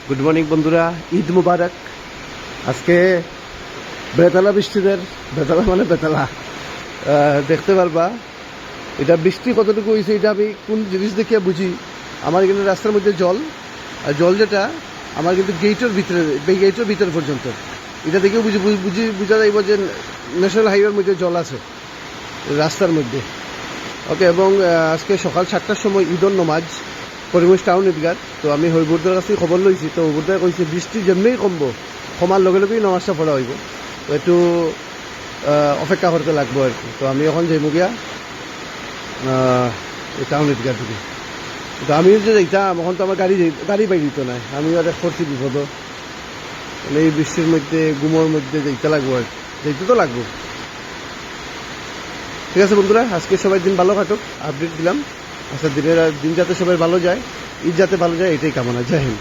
Good morning বন্ধুরা, ঈদ মুবারক। আজকে বেতালা বৃষ্টিদের, বেতালা মানে বেতালা দেখতে পারবা। এটা বৃষ্টি কতটুকু হয়েছে এটা আমি কোন জিনিস দেখে বুঝি। আমার এখানে রাস্তার মধ্যে জল, আর জল যেটা আমার কিন্তু গেটের ভিতর পর্যন্ত, এটা দেখেও বোঝা যাইব যে ন্যাশনাল হাইওয়ের মধ্যে জল আছে রাস্তার মধ্যে। ওকে, এবং আজকে সকাল 7টার সময় ঈদর নমাজ করিমগঞ্জ টাউন ঈদগাহ। তো আমি হরিবুরদার কাছে খবর লইছি, তো হরিবুরদার কইছে বৃষ্টি যেমনি কমবো কমার লগে লগেই নমাজটা পড়া হইব। তো একটু অপেক্ষা করতে লাগবো আর কি। তো আমি এখন যাইব গিয়া টাউন ঈদগাহ থেকে। তো আমি যে যাইতাম এখন তো আমার গাড়ি বাইর দিত নাই, আমি আর করছি বিপদ। মানে এই বৃষ্টির মধ্যে গুমোর মধ্যে যাইতে লাগবো আর যাইতে তো লাগবো। ঠিক আছে বন্ধুরা, আজকে সবাই দিন ভালো কাটুক, আপডেট দিলাম। আচ্ছা, দিন যাতে সবাই ভালো যায়, ঈদ যাতে ভালো যায়, এটাই কামনা। জয় হিন্দ।